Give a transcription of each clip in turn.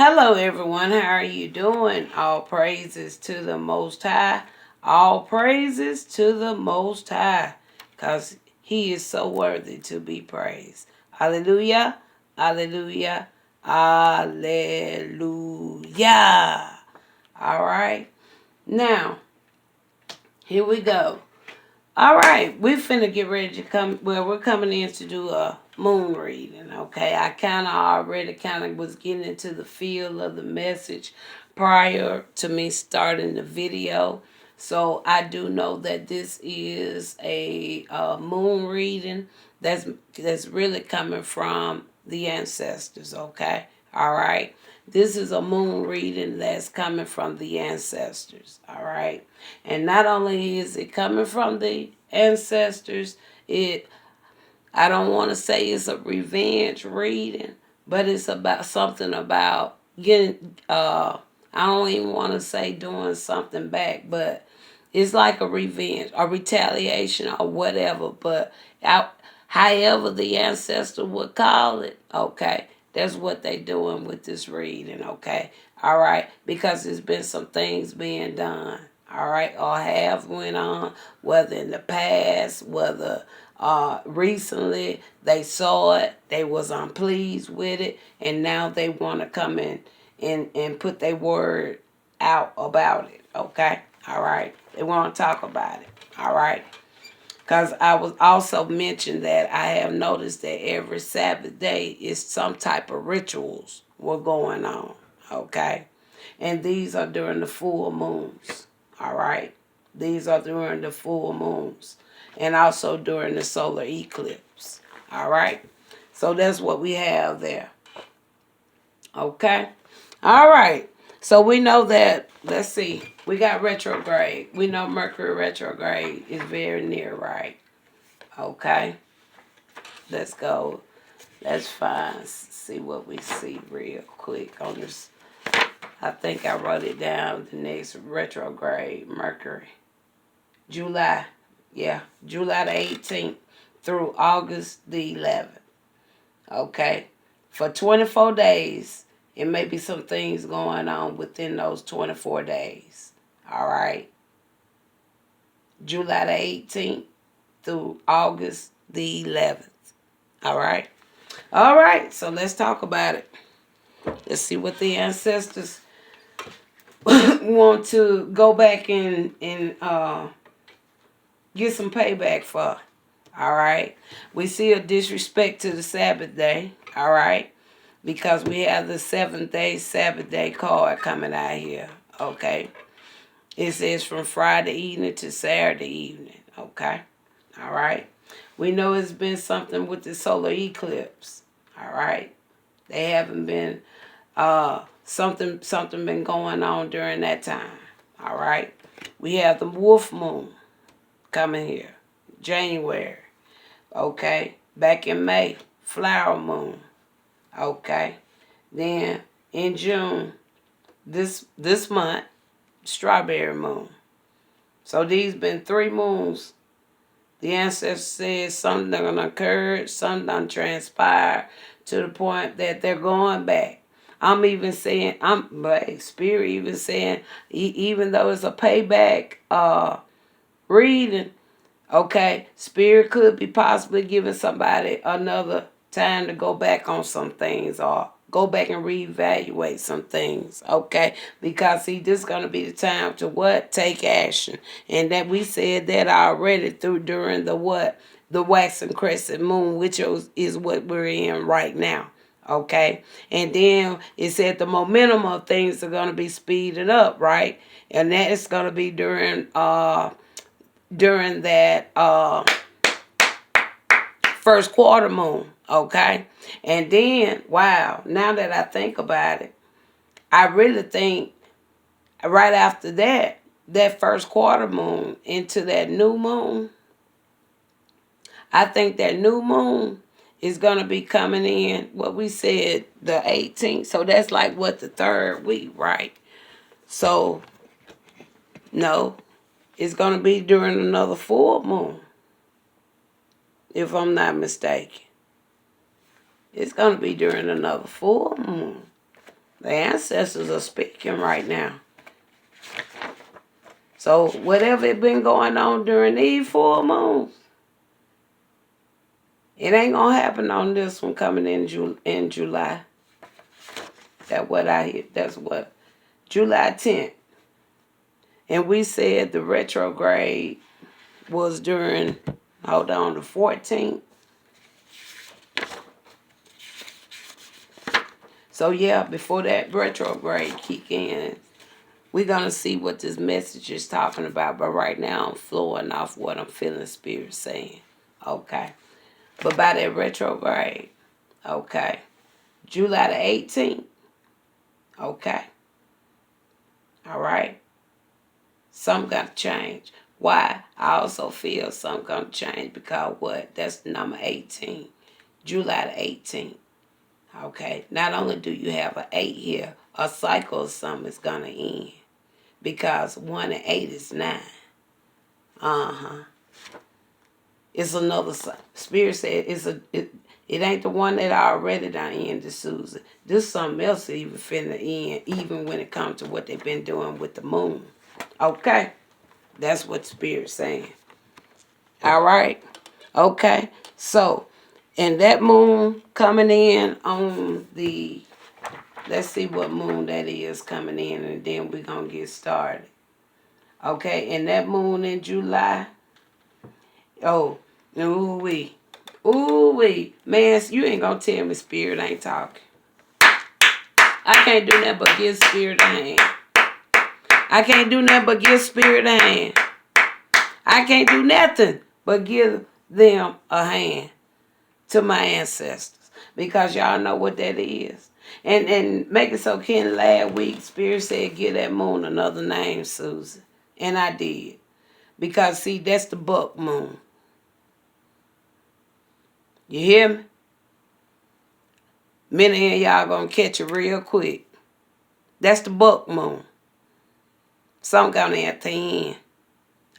Hello, everyone. How are you doing? All praises to the Most High. All praises to the Most High. Because He is so worthy to be praised. Hallelujah. Hallelujah. Hallelujah. All right. Now, here we go. All right, we finna get ready to come. Well, we're coming in to do a moon reading. Okay, I kind of was getting into the feel of the message prior to me starting the video. So I do know that this is a moon reading that's really coming from the ancestors. Okay, all right. This is a moon reading that's coming from the ancestors. All right. And not only is it coming from the ancestors, it I don't want to say it's a revenge reading, but it's about something about getting I don't even want to say doing something back, but it's like a revenge or retaliation or whatever, but out however the ancestor would call it, okay. That's what they doing with this reading, okay? All right, because there's been some things being done, all right, or have went on, whether in the past, whether recently they saw it, they was unpleased with it, and now they want to come in and put their word out about it, okay? All right, they want to talk about it, all right? Because I was also mentioned that I have noticed that every Sabbath day is some type of rituals were going on. Okay. And these are during the full moons. All right. These are during the full moons. And also during the solar eclipse. All right. So that's what we have there. Okay. All right. So we know that, let's see, we got retrograde. We know Mercury retrograde is very near, right? Okay, let's go. Let's see what we see real quick on this. I think I wrote it down. The next retrograde, Mercury, July. Yeah, July the 18th through August the 11th. Okay, for 24 days, it may be some things going on within those 24 days. All right, July the 18th through August the 11th. All right. All right, so let's talk about it. Let's see what the ancestors want to go back and get some payback for. All right. We see a disrespect to the Sabbath day. All right. Because we have the 7th-day Sabbath day card coming out here. Okay. It says from Friday evening to Saturday evening. Okay. All right. We know it's been something with the solar eclipse. All right. They haven't been something been going on during that time. All right. We have the wolf moon coming here. January. Okay. Back in May, flower moon. Okay. Then in June, this month, strawberry moon. So these been 3 moons. The ancestors said something gonna occur, something done transpire to the point that they're going back. I'm even saying, Spirit even saying, even though it's a payback reading, okay, Spirit could be possibly giving somebody another time to go back on some things or go back and reevaluate some things, okay? Because see, this is gonna be the time to what? Take action. And that we said that already through during the what? The waxing crescent moon, which is what we're in right now. Okay. And then it said the momentum of things are gonna be speeded up, right? And that is gonna be during that first quarter moon, okay? And then, wow, now that I think about it, I really think right after that, that first quarter moon into that new moon, I think that new moon is going to be coming in, what we said, the 18th. So that's like what, the 3rd week, right? So, no, it's going to be during another full moon, if I'm not mistaken. It's going to be during another full moon. The ancestors are speaking right now. So whatever it been going on during these full moons, it ain't gonna happen on this one coming in July. That's what I hear. That's what July 10th. And we said the retrograde was during, hold on, the 14th. So yeah, before that retrograde kick in, we're gonna see what this message is talking about. But right now I'm flowing off what I'm feeling Spirit saying. Okay. But by that retrograde, okay, July the 18th, okay, all right, something got to change. Why? I also feel something going to change because what? That's number 18, July the 18th, okay. Not only do you have an 8 here, a cycle of something is going to end because 1 and 8 is 9. Uh-huh. It's another Spirit said it ain't the one that already done ended, Susan. This something else even finna end, even when it comes to what they've been doing with the moon. Okay? That's what Spirit's saying. All right? Okay? So, and that moon coming in on the, let's see what moon that is coming in, and then we're going to get started. Okay? And that moon in July, oh, ooh-wee. Ooh-wee. Man, you ain't gonna tell me Spirit ain't talking. I can't do nothing but give Spirit a hand. I can't do nothing but give Spirit a hand. I can't do nothing but give them a hand to my ancestors. Because y'all know what that is. And make it so Ken last week, Spirit said give that moon another name, Susan. And I did. Because see, that's the buck moon. You hear me? Many of y'all gonna catch it real quick. That's the buck moon. Some gonna at the end.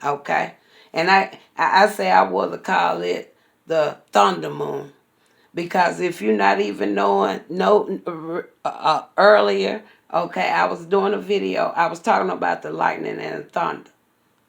Okay? And I say I would to call it the thunder moon. Because if you're not even knowing earlier, okay, I was doing a video. I was talking about the lightning and the thunder.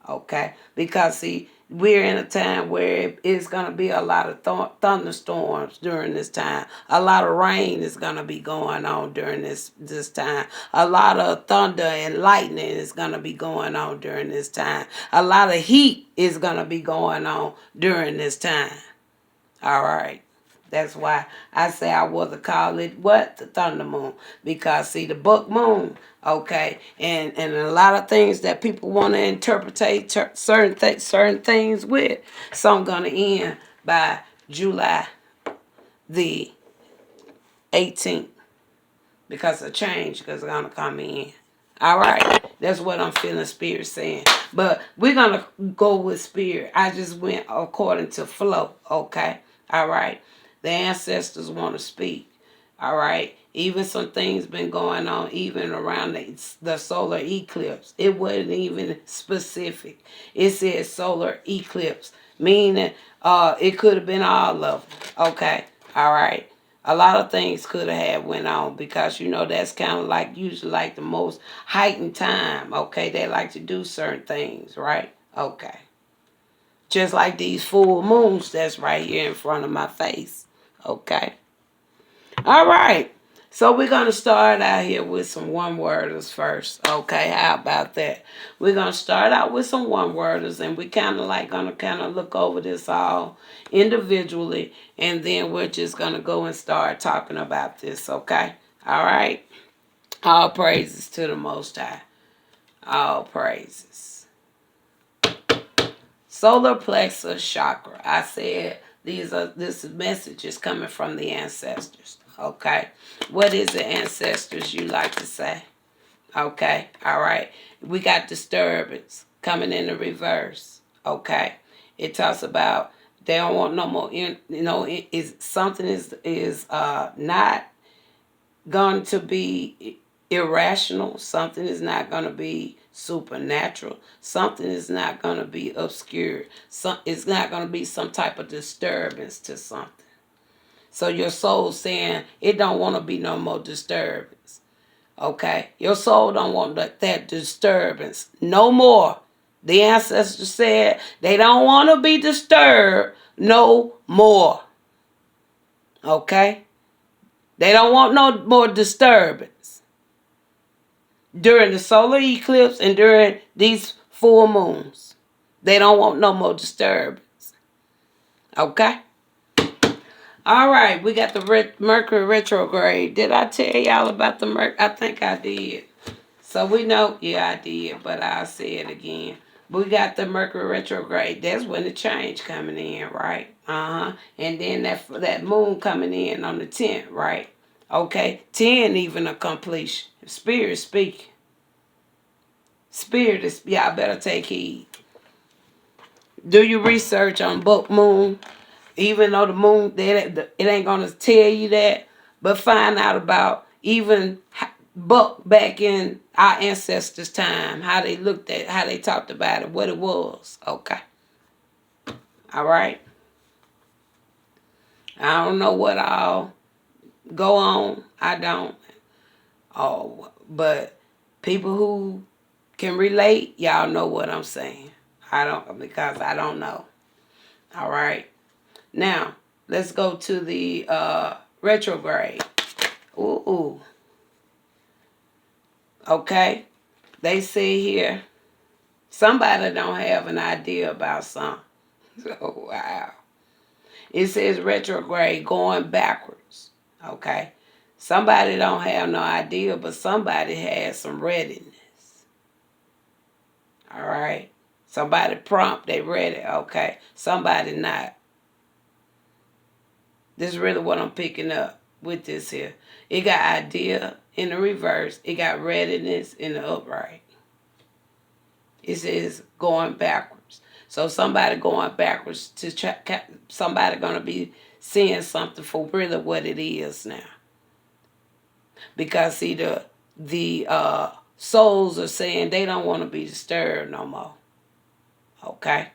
Okay? Because see, we're in a time where it's going to be a lot of thunderstorms during this time. A lot of rain is going to be going on during this time. A lot of thunder and lightning is going to be going on during this time. A lot of heat is going to be going on during this time. All right. That's why I say I was to call it what? The thunder moon. Because see the buck moon, okay, and a lot of things that people want to interpret certain things with. So I'm gonna end by July the 18th. Because a change is gonna come in. All right. That's what I'm feeling Spirit saying. But we're gonna go with Spirit. I just went according to flow, okay? All right. The ancestors want to speak. All right. Even some things been going on even around the solar eclipse. It wasn't even specific. It said solar eclipse, meaning it could have been all of them. Okay. All right. A lot of things could have had went on because you know that's kind of like usually like the most heightened time. Okay. They like to do certain things, right? Okay. Just like these full moons that's right here in front of my face. Okay. All right. So we're going to start out here with some one-worders first. Okay, how about that? We're going to start out with some one-worders, and we kind of like going to kind of look over this all individually, and then we're just going to go and start talking about this, okay? All right? All praises to the Most High. All praises. Solar plexus chakra. I said this message is coming from the ancestors. Okay. What is the ancestors you like to say? Okay. All right. We got disturbance coming in the reverse. Okay. It talks about they don't want no more. Is something is not going to be irrational. Something is not going to be supernatural. Something is not going to be obscure. It's not going to be some type of disturbance to something. So your soul's saying it don't want to be no more disturbance. Okay? Your soul don't want that disturbance no more. The ancestors said they don't want to be disturbed no more. Okay? They don't want no more disturbance during the solar eclipse and during these full moons. They don't want no more disturbance. Okay? All right, we got the Mercury retrograde. Did I tell y'all about the Mercury? I think I did. So we know, yeah, I did, but I'll say it again. We got the Mercury retrograde. That's when the change coming in, right? And then that moon coming in on the 10th, right? Okay, 10 even a completion. Spirit speaking. Spirit is, y'all better take heed. Do your research on book moon. Even though the moon, it ain't gonna tell you that, but find out about even Buck back in our ancestors' time, how they looked at, how they talked about it, what it was. Okay, all right. I don't know what all go on. I don't. Oh, but people who can relate, y'all know what I'm saying. I don't, because I don't know. All right. Now let's go to the retrograde. Ooh. Okay. They say here, somebody don't have an idea about something. Oh, wow. It says retrograde, going backwards. Okay. Somebody don't have no idea, but somebody has some readiness. All right. Somebody prompt, they ready. Okay. Somebody not. This is really what I'm picking up with this here. It got idea in the reverse. It got readiness in the upright. It says going backwards. So somebody going backwards to try, somebody gonna be seeing something for really what it is now. Because see the souls are saying they don't want to be disturbed no more. Okay,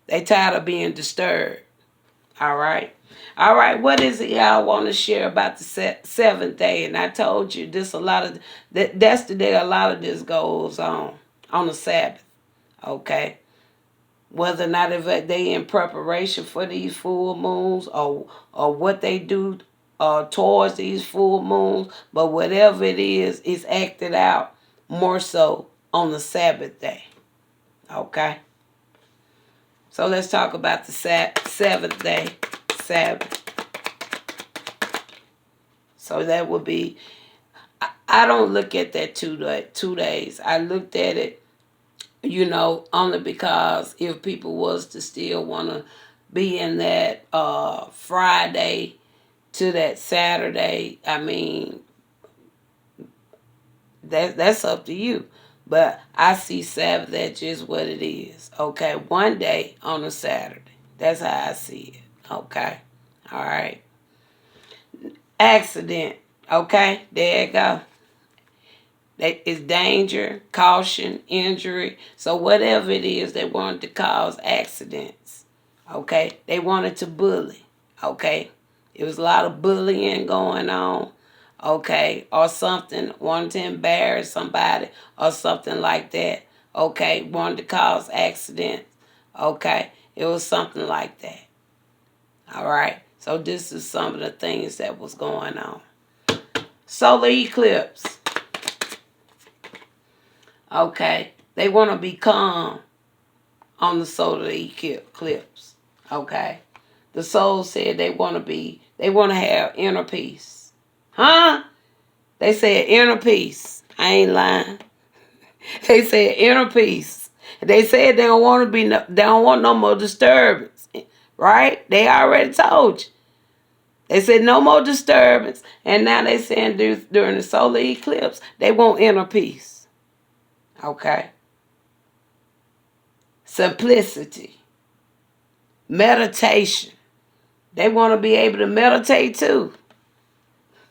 they tired of being disturbed. All right. All right, what is it y'all want to share about the seventh day? And I told you this a lot of that's the day a lot of this goes on the Sabbath. Okay, whether or not if they in preparation for these full moons or what they do towards these full moons, but whatever it is, it's acted out more so on the Sabbath day. Okay, so let's talk about the seventh day, Sabbath. So that would be. I don't look at that 2 days. I looked at it, only because if people was to still want to be in that Friday to that Saturday, I mean, that's up to you. But I see Sabbath as just what it is. Okay, one day on a Saturday. That's how I see it. Okay, all right. Accident. Okay, there you go. That is danger, caution, injury. So whatever it is, they wanted to cause accidents. Okay, they wanted to bully. Okay, it was a lot of bullying going on. Okay, or something, wanted to embarrass somebody or something like that. Okay, wanted to cause accidents. Okay, it was something like that. All right, so this is some of the things that was going on. Solar eclipse. Okay, they want to be calm on the solar eclipse. Okay, the soul said they want to have inner peace. Huh? They said inner peace. I ain't lying. They said inner peace. They said they don't want to they don't want no more disturbance. Right? They already told you. They said no more disturbance, and now they saying during the solar eclipse they want inner peace. Okay. Simplicity. Meditation. They want to be able to meditate too.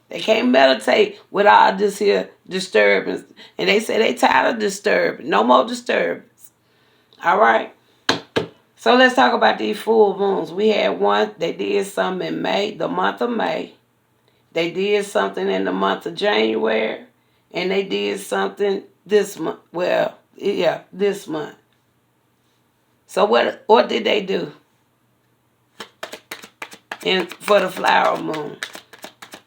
They can't meditate with all this here disturbance. And they say they tired of disturbance. No more disturbance. All right. So let's talk about these full moons. We had one, they did some in May, the month of May. They did something in the month of January, and they did something this month. Well, yeah, this month. So what did they do for the flower moon?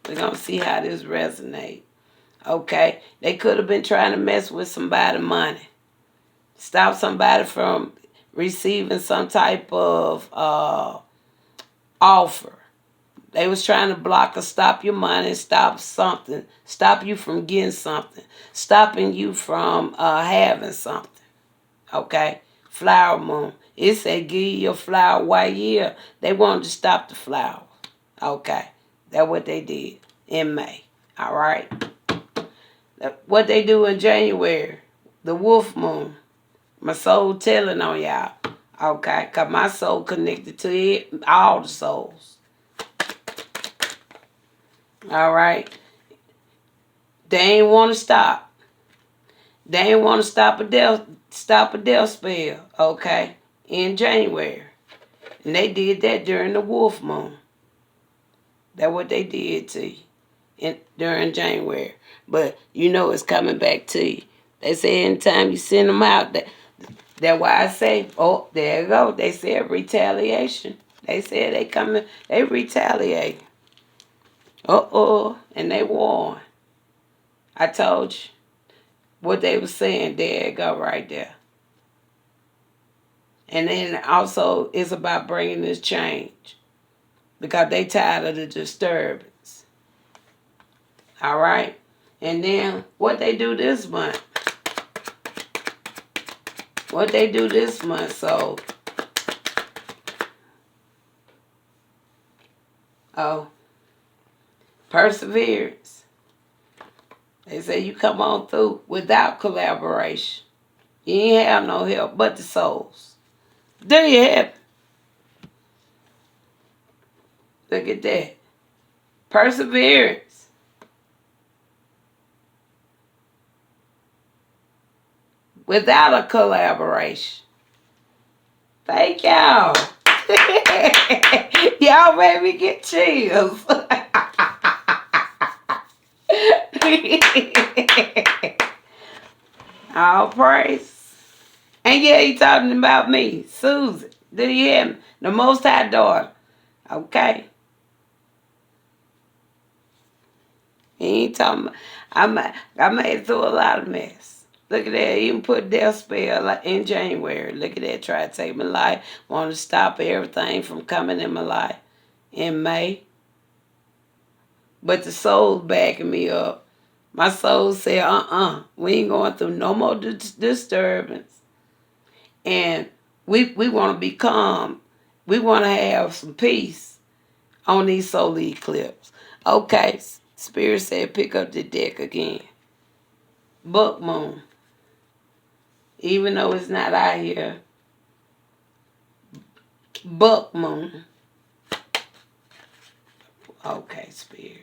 We're gonna see how this resonates. Okay, they could have been trying to mess with somebody's money, stop somebody from receiving some type of offer. They was trying to block or stop your money, stop something, stop you from getting something, stopping you from having something. Okay, flower moon. It said give you your flower white year. They wanted to stop the flower. Okay, that's what they did in May. All right. What they do in January, the wolf moon. My soul telling on y'all. Okay, because my soul connected to it, all the souls. All right. They ain't want to stop. They ain't want to stop a death spell, okay, in January. And they did that during the wolf moon. That's what they did to you during January. But you know it's coming back to you. They say anytime you send them out, that's why I say, oh, there you go. They said retaliation. They said they retaliate. And they warn. I told you what they were saying. There you go, right there. And then also it's about bringing this change because they tired of the disturbance. All right. And then what they do this month? What they do this month? So, perseverance. They say you come on through without collaboration. You ain't have no help but the souls. Do you have? Look at that. Perseverance. Without a collaboration. Thank y'all. Y'all made me get chills. All praise. And yeah, he talking about me, Susan. Do you hear me? The Most High daughter. Okay. He ain't talking about, I made it through a lot of mess. Look at that. Even put death spell in January. Look at that. Try to take my life. Want to stop everything from coming in my life in May. But the soul's backing me up. My soul said, we ain't going through no more disturbance. And we want to be calm. We want to have some peace on these solar eclipses. Okay, Spirit said pick up the deck again. Buck moon. Even though it's not out here. Buck moon. Okay, Spirit.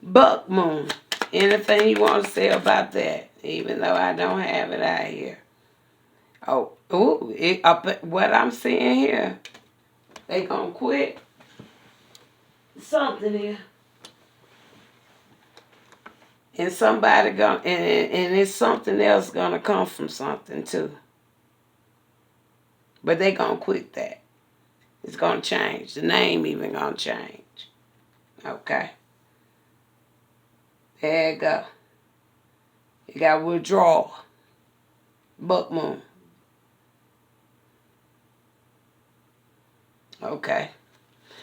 Buck moon. Anything you want to say about that? Even though I don't have it out here. What I'm seeing here, they gonna quit something here, and somebody and it's something else gonna come from something too. But they gonna quit that. It's gonna change. The name even gonna change. Okay. There you go. You got withdrawal. Buck moon. Okay.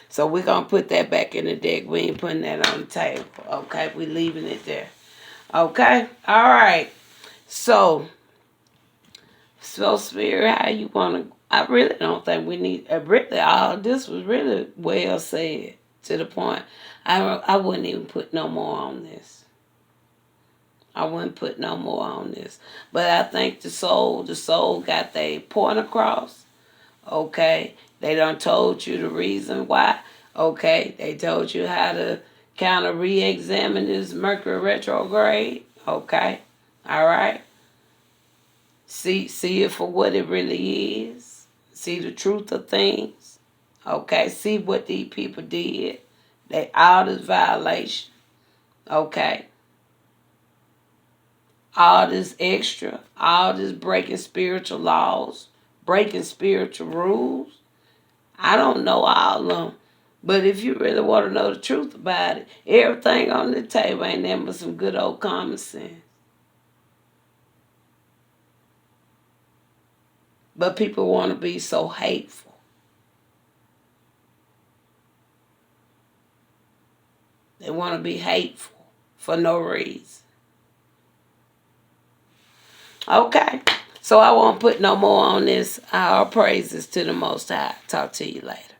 So we're going to put that back in the deck. We ain't putting that on the table. Okay. We leaving it there. Okay. All right. So Spirit, how you want to... I really don't think we need... all this was really well said to the point. I wouldn't even put no more on this. I wouldn't put no more on this. But I think the soul got their point across. Okay. They done told you the reason why. Okay. They told you how to kind of re-examine this Mercury retrograde. Okay. All right. See it for what it really is. See the truth of things. Okay. See what these people did All this violation. Okay. All this extra. All this breaking spiritual laws. Breaking spiritual rules. I don't know all of them. But if you really want to know the truth about it, everything on the table ain't nothing but some good old common sense. But people want to be so hateful. They want to be hateful for no reason. Okay. So I won't put no more on this. Our praises to the Most High. Talk to you later.